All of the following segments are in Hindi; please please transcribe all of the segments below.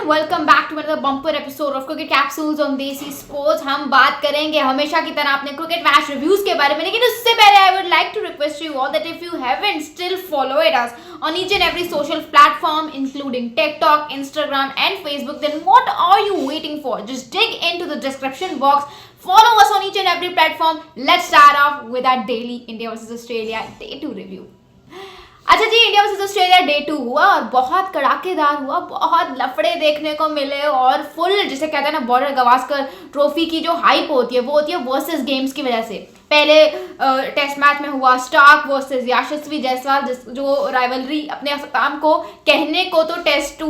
Welcome back to another bumper episode of cricket capsules on Desi sports. हम बात करेंगे हमेशा की तरह अपने क्रिकेट मैच रिव्यूज के बारे में, लेकिन उससे पहले I would like to request you all that if you haven't still followed us on each and every social platform including TikTok, Instagram and Facebook, then what are you waiting for? Just dig into the description box, follow us on each and every platform. Let's start off with our daily India vs Australia Day 2 review. अच्छा जी, इंडिया वर्सेस ऑस्ट्रेलिया डे 2 हुआ और बहुत कड़ाकेदार हुआ, बहुत लफड़े देखने को मिले और फुल जिसे कहते हैं ना बॉर्डर गवास्कर ट्रॉफी की जो हाइप होती है वो होती है वर्सेस गेम्स की वजह से। पहले टेस्ट मैच में हुआ स्टार्क वर्सेस यशस्वी जायसवाल, जो राइवलरी अपने काम को कहने को तो टेस्ट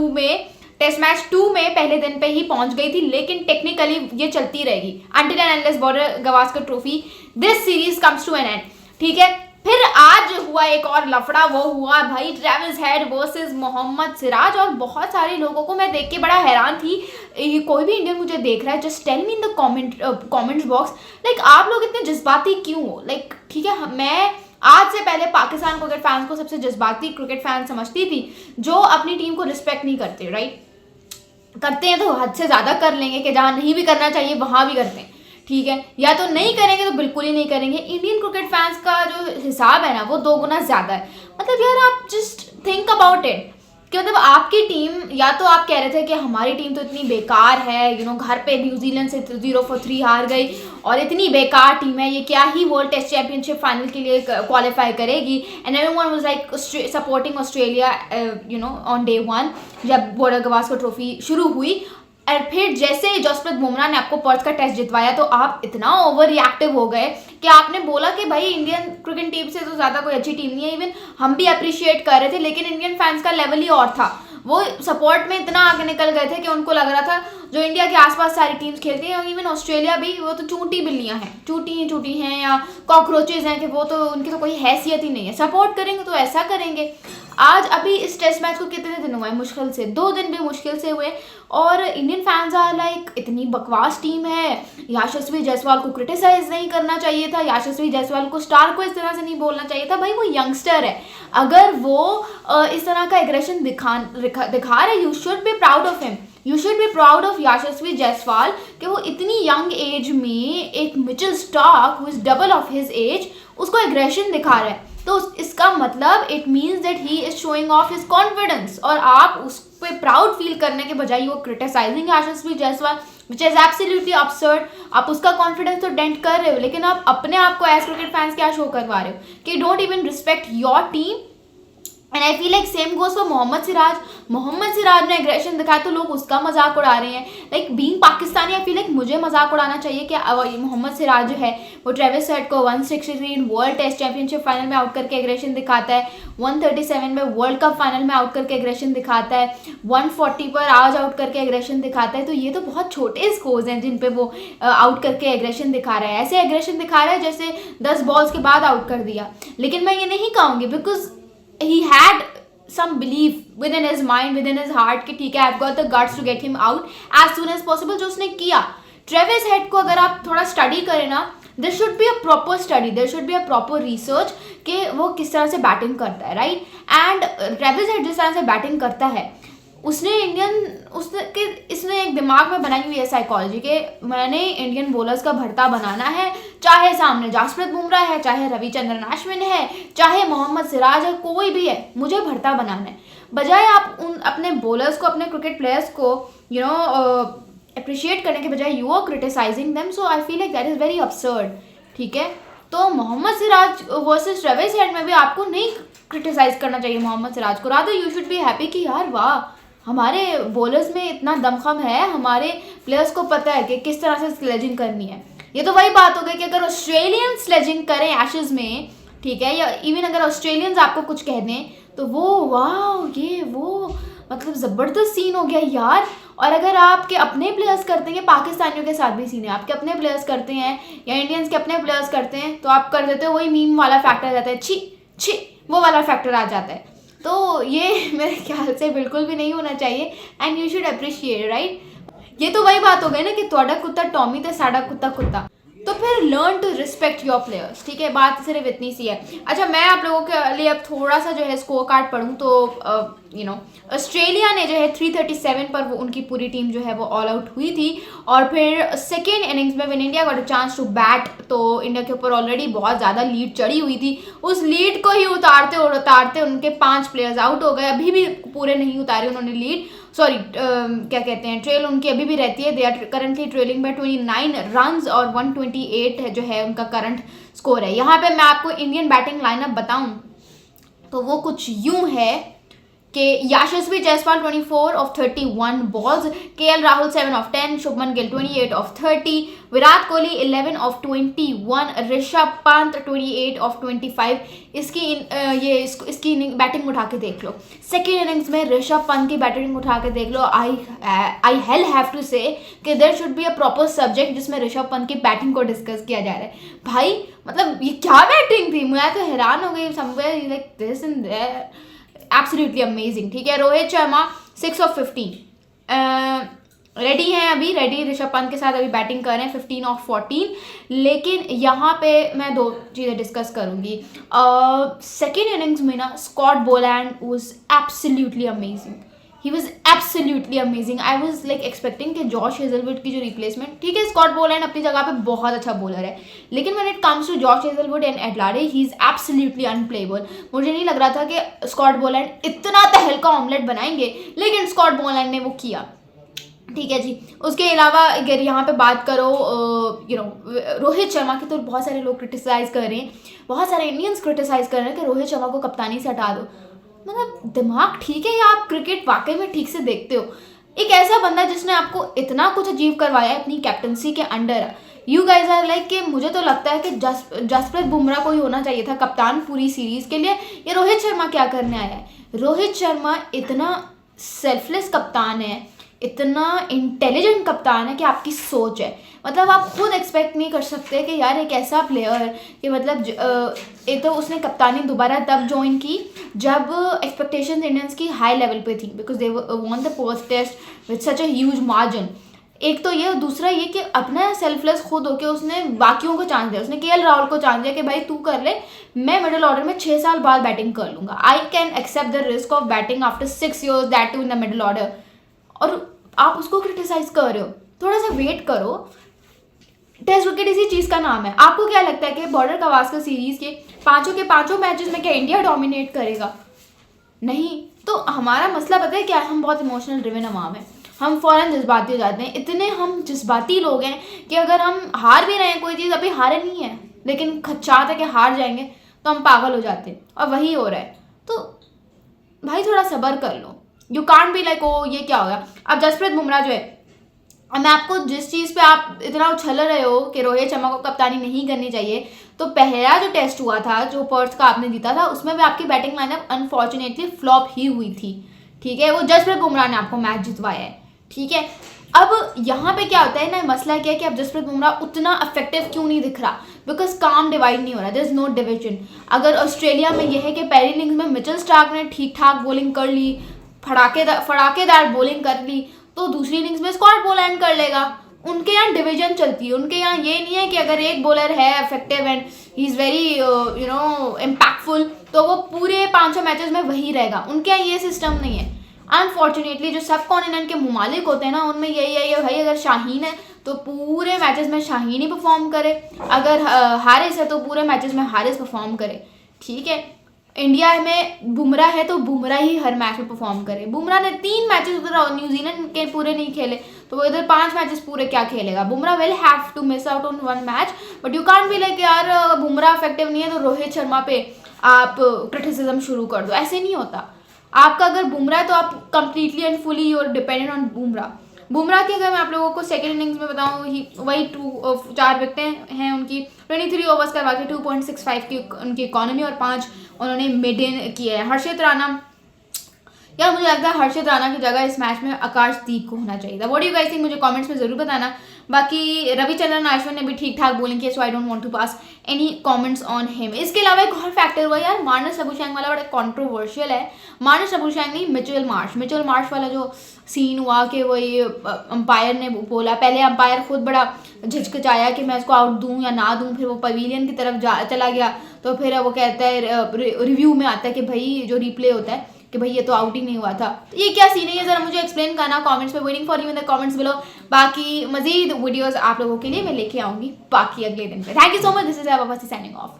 मैच 2 में पहले दिन पे ही पहुंच गई थी, लेकिन टेक्निकली ये चलती रहेगी until and unless Border Gavaskar trophy this series comes to an end. ठीक है, फिर आज हुआ एक और लफड़ा, वो हुआ भाई Travis Head versus Mohammed Siraj. और बहुत सारे लोगों को मैं देख के बड़ा हैरान थी, कोई भी इंडियन मुझे देख रहा है just tell me in the comments box like आप लोग इतने जज्बाती क्यों हो। लाइक ठीक है, मैं आज से पहले पाकिस्तान क्रिकेट फैंस को सबसे जज्बाती क्रिकेट फैन समझती थी, जो अपनी टीम को रिस्पेक्ट नहीं करते। राइट, करते हैं तो हद से ज़्यादा कर लेंगे कि जहाँ नहीं भी करना चाहिए वहाँ भी करते हैं। ठीक है, या तो नहीं करेंगे तो बिल्कुल ही नहीं करेंगे। इंडियन क्रिकेट फैंस का जो हिसाब है ना वो 2 गुना ज़्यादा है। मतलब यार आप जस्ट थिंक अबाउट इट कि मतलब आपकी टीम, या तो आप कह रहे थे कि हमारी टीम तो इतनी बेकार है, घर पे न्यूजीलैंड से 0-3 हार गई और इतनी बेकार टीम है, ये क्या ही वर्ल्ड टेस्ट चैंपियनशिप फाइनल के लिए क्वालिफाई करेगी। And everyone was like supporting Australia on day 1 जब बॉर्डर गवास्कर ट्रॉफी शुरू हुई। और फिर जैसे जसप्रीत बुमराह ने आपको पर्थ का टेस्ट जितवाया तो आप इतना ओवर रिएक्टिव हो गए कि आपने बोला कि भाई इंडियन क्रिकेट टीम से तो ज़्यादा कोई अच्छी टीम नहीं है। इवन हम भी अप्रिशिएट कर रहे थे, लेकिन इंडियन फैंस का लेवल ही और था। वो सपोर्ट में इतना आगे निकल गए थे कि उनको लग रहा था जो इंडिया के आसपास सारी टीम्स खेलती हैं, इवन ऑस्ट्रेलिया भी, वो तो चूंटी बिल्लियाँ हैं, चूटी हैं या कॉकरोचेज हैं कि वो तो उनकी तो कोई हैसियत ही नहीं है। सपोर्ट करेंगे तो ऐसा करेंगे। आज अभी इस टेस्ट मैच को कितने दिन हुए? मुश्किल से 2 दिन भी मुश्किल से हुए और इंडियन फैंस आर लाइक इतनी बकवास टीम है, यशस्वी जायसवाल को क्रिटिसाइज नहीं करना चाहिए था, यशस्वी जायसवाल को स्टार को इस तरह से नहीं बोलना चाहिए था। भाई वो यंगस्टर है, अगर वो इस तरह का एग्रेशन दिखा रहे, you should be proud of him, you should be proud of Yashasvi Jaiswal कि वो इतनी यंग एज में एक Mitchell Starc who is double of his age उसको एग्रेशन दिखा रहा है। तो इसका मतलब it means that he is showing off his confidence, और आप उस पे प्राउड फील करने के बजाय वो criticising Yashasvi Jaiswal which is absolutely absurd। आप उसका कॉन्फिडेंस तो डेंट कर रहे हो, लेकिन आप अपने आप को एज क्रिकेट फैंस क्या शो करवा रहे हो कि don't even respect your team. And I feel like same goes for Mohammed Siraj ने एग्रेशन दिखाया तो लोग उसका मजाक उड़ा रहे हैं। लाइक बीइंग पाकिस्तानी आई फील लाइक मुझे मजाक उड़ाना चाहिए कि मोहम्मद सिराज जो है वो ट्रेविस हेड को 163 वर्ल्ड टेस्ट चैंपियनशिप फाइनल में आउट करके एग्रेशन दिखाता है, 137 में वर्ल्ड कप फाइनल में आउट करके एग्रेशन दिखाता है, 140 पर आज आउट करके एग्रेशन दिखाता है। तो ये तो बहुत छोटे स्कोर्स हैं जिन पे वो आउट करके एग्रेशन दिखा रहा है। ऐसे एग्रेशन दिखा रहा है जैसे 10 बॉल्स के बाद आउट कर दिया। लेकिन मैं ये नहीं कहूँगी because he had some belief within his mind, within his heart कि ठीक है I've got the guts to get him out as soon as possible, जो उसने किया। ट्रेविस हेड को अगर आप थोड़ा स्टडी करें ना, there should be a proper study, there should be a proper research कि वो किस तरह से बैटिंग करता है। राइट, एंड ट्रेविस हेड जिस तरह से बैटिंग करता है उसने इसने एक दिमाग में बनाई हुई है साइकोलॉजी के मैंने इंडियन बॉलर्स का भरता बनाना है, चाहे सामने जसप्रीत बुमराह है, चाहे रविचंद्रन अश्विन है, चाहे मोहम्मद सिराज है, कोई भी है, मुझे भरता बनाना है। बजाय आप उन अपने बॉलर्स को, अपने क्रिकेट प्लेयर्स को अप्रिशिएट करने के बजाय you are criticising them, so I feel like that is very absurd। ठीक है, तो Mohammed Siraj versus Travis Head में भी आपको नहीं क्रिटिसाइज करना चाहिए मोहम्मद सिराज को, rather you should be happy कि यार वाह हमारे बॉलर्स में इतना दमखम है, हमारे प्लेयर्स को पता है कि किस तरह से स्लेजिंग करनी है। ये तो वही बात हो गई कि अगर ऑस्ट्रेलियन स्लेजिंग करें एशेज में, ठीक है, या इवन अगर ऑस्ट्रेलियंस आपको कुछ कह दें तो वो वाह ये वो मतलब ज़बरदस्त सीन हो गया यार। और अगर आपके अपने प्लेयर्स करते हैं, पाकिस्तानियों के साथ भी सीन है, आपके अपने प्लेयर्स करते हैं या इंडियंस के अपने प्लेयर्स करते हैं तो आप कर देते हो, वही मीम वाला फैक्टर आ जाता है, छी वो वाला फैक्टर आ जाता है। तो ये मेरे ख्याल से बिल्कुल भी नहीं होना चाहिए and you should appreciate. Right, ये तो वही बात हो गई ना कि ਤੁਹਾਡਾ कुत्ता टॉमी तो साड़ा कुत्ता। तो फिर learn to respect your players. ठीक है, बात सिर्फ इतनी सी है। अच्छा, मैं आप लोगों के लिए अब थोड़ा सा जो है स्कोर कार्ड पढ़ूँ तो ऑस्ट्रेलिया ने जो है 337 पर वो उनकी पूरी टीम जो है वो ऑल आउट हुई थी। और फिर सेकेंड इनिंग्स में when India got a chance to bat, तो इंडिया के ऊपर ऑलरेडी बहुत ज़्यादा लीड चढ़ी हुई थी, उस लीड को ही उतारते और उतारते उनके 5 प्लेयर्स आउट हो गए। अभी भी पूरे नहीं उतारे उन्होंने लीड, सॉरी क्या कहते हैं, ट्रेल उनकी अभी भी रहती है। They are currently trailing by 29 runs और 128 जो है उनका करंट स्कोर है। यहाँ पे मैं आपको इंडियन बैटिंग लाइनअप बताऊं तो वो कुछ यूं है कि Yashasvi Jaiswal 24 of 31 balls, KL Rahul 7 of 10, Shubman Gill 28 of 30, Virat Kohli 11 of 21, Rishabh Pant 28 of 25। इसकी बैटिंग उठा के देख लो, सेकेंड इनिंग्स में ऋषभ पंत की बैटिंग उठा के देख लो। आई हैव टू से कि there should be a proper subject जिसमें ऋषभ पंत की बैटिंग को डिस्कस किया जा रहा है। भाई मतलब ये क्या बैटिंग थी, मैं तो हैरान हो गई। Somewhere like this and that, absolutely amazing. ठीक है, रोहित शर्मा 6 ऑफ 15 रेडी हैं, अभी रेडी ऋषभ पंत के साथ अभी बैटिंग कर रहे हैं 15 ऑफ 14। लेकिन यहाँ पे मैं 2 चीज़ें डिस्कस करूँगी। सेकेंड इनिंग्स में ना Scott Boland was absolutely amazing, he was absolutely amazing. I was like expecting कि जॉश हेजलवुड की जो रिप्लेसमेंट, ठीक है स्कॉट बोलैंड अपनी जगह पे बहुत अच्छा बॉलर है, लेकिन when it comes to Josh Hazlewood and Adelaide he is absolutely unplayable. मुझे नहीं लग रहा था कि स्कॉट बोलैंड इतना तहलका ऑमलेट बनाएंगे, लेकिन स्कॉट बोलैंड ने वो किया। ठीक है जी, उसके अलावा अगर यहाँ पे बात करो रोहित शर्मा की, तो बहुत सारे लोग क्रिटिसाइज़ कर रहे हैं, बहुत सारे इंडियंस क्रिटिसाइज़ कर रहे हैं कि रोहित शर्मा को कप्तानी से हटा दो। मतलब दिमाग ठीक है या आप क्रिकेट वाकई में ठीक से देखते हो? एक ऐसा बंदा जिसने आपको इतना कुछ अचीव करवाया है अपनी कैप्टनसी के under, you guys are like कि मुझे तो लगता है कि जसप्रीत बुमराह को ही होना चाहिए था कप्तान पूरी सीरीज के लिए। ये रोहित शर्मा क्या करने आया है? रोहित शर्मा इतना सेल्फलेस कप्तान है, इतना इंटेलिजेंट कप्तान है कि आपकी सोच है, मतलब आप खुद एक्सपेक्ट नहीं कर सकते कि यार एक ऐसा प्लेयर कि मतलब एक तो उसने कप्तानी दोबारा तब ज्वाइन की जब एक्सपेक्टेशंस इंडियंस की हाई लेवल पे थी, because they won the first test with such a huge margin. एक तो ये, और दूसरा ये कि अपना सेल्फलेस खुद होके उसने बाकियों को चांस दिया, उसने केएल राहुल को चांस दिया कि भाई तू कर ले, मैं मिडिल ऑर्डर में 6 साल बाद बैटिंग कर लूँगा, I can accept the risk of batting after 6 years that too in the middle order. और आप उसको क्रिटिसाइज कर रहे हो, थोड़ा सा वेट करो। टेस्ट क्रिकेट इसी चीज़ का नाम है। आपको क्या लगता है कि बॉर्डर गवास्कर सीरीज के पांचों मैचेस में क्या इंडिया डोमिनेट करेगा? नहीं। तो हमारा मसला पता है क्या है? हम बहुत इमोशनल ड्रिवन अवाम है, हम फ़ौरन जज्बाती हो जाते हैं। इतने हम जज्बाती लोग हैं कि अगर हम हार भी रहे हैं कोई चीज़, अभी हारे नहीं है लेकिन खदशात है कि हार जाएंगे, तो हम पागल हो जाते हैं, और वही हो रहा है। तो भाई थोड़ा सब्र कर लो, you can't be like oh ये क्या हो गया। अब जसप्रीत बुमराह जो है, मैं आपको जिस चीज़ पे आप इतना उछल रहे हो कि रोहित शर्मा को कप्तानी नहीं करनी चाहिए, तो पहला जो टेस्ट हुआ था जो पर्थ का आपने जीता था, उसमें भी आपकी बैटिंग लाइनअप अनफॉर्चुनेटली फ्लॉप ही हुई थी। ठीक है, वो जसप्रीत बुमराह ने आपको मैच जितवाया है। ठीक है, अब यहाँ पे क्या होता है ना, मसला क्या है कि अब जसप्रीत बुमराह उतना इफेक्टिव क्यों नहीं दिख रहा? बिकॉज काम डिवाइड नहीं हो रहा, देयर इज नो डिविजन। अगर ऑस्ट्रेलिया में यह है कि पहली इनिंग्स में मिचेल स्टार्क ने ठीक ठाक बॉलिंग कर ली, फड़ाकेदार बॉलिंग कर ली, तो दूसरी इनिंग्स में स्कॉट बोलैंड कर लेगा। उनके यहाँ डिवीजन चलती है, उनके यहाँ ये नहीं है कि अगर एक बॉलर है effective and he is very impactful तो वो पूरे 500 मैचेस में वही रहेगा। उनके यहाँ ये सिस्टम नहीं है। अनफॉर्चुनेटली जो सब कॉन्टिनेंट के ममालिक होते हैं ना, उनमें यही है भाई, अगर शाहीन है तो पूरे मैचेस में शाहीन ही परफॉर्म करे, अगर हारिस है तो पूरे मैचेस में हारिस परफॉर्म करे। ठीक है, इंडिया में बुमराह है तो बुमराह ही हर मैच में परफॉर्म करे। बुमराह ने 3 मैचेस उधर न्यूजीलैंड के पूरे नहीं खेले, तो वो इधर 5 मैचेस पूरे क्या खेलेगा? Bumrah will have to miss out on 1 match, but you can't be like यार बुमराह इफेक्टिव नहीं है तो रोहित शर्मा पे आप क्रिटिसिज्म शुरू कर दो। ऐसे नहीं होता। आपका अगर बुमराह है तो आप completely and fully you are dependent on Bumrah की अगर मैं आप लोगों को सेकेंड इनिंग्स में बताऊँ, वही 4 विकेटें हैं उनकी, 23 ओवर्स करवा के 2.65 की उनकी इकॉनमी और 5 उन्होंने मेडेन किए हैं। हर्षित राणा, यार मुझे लगता है हर्षित राणा की जगह इस मैच में आकाशदीप को होना चाहिए था। What do you guys think, मुझे कमेंट्स में ज़रूर बताना। बाकी रविचंद्रन अश्विन ने भी ठीक ठाक बॉलिंग की, so I don't want to pass any comments on him. इसके अलावा एक और फैक्टर हुआ यार, मानस अबुशैंग वाला बड़ा कंट्रोवर्शियल है। मानस अबुशैंग नहीं, मिचेल मार्श वाला जो सीन हुआ कि वही अंपायर ने बोला, पहले अंपायर खुद बड़ा झिझकिचाया कि मैं इसको आउट दूं या ना दूं, फिर वो पवेलियन की तरफ चला गया, तो फिर वो कहता है रिव्यू में आता है कि भाई जो रिप्ले होता है कि भाई ये तो आउट ही नहीं हुआ था। तो ये क्या सीन है, ये ज़रा मुझे एक्सप्लेन करना कमेंट्स में। Waiting for you in the comments below. बाकी मजीद वीडियोस आप लोगों के लिए मैं लेके आऊँगी बाकी अगले दिन पे। Thank you so much, this is signing off.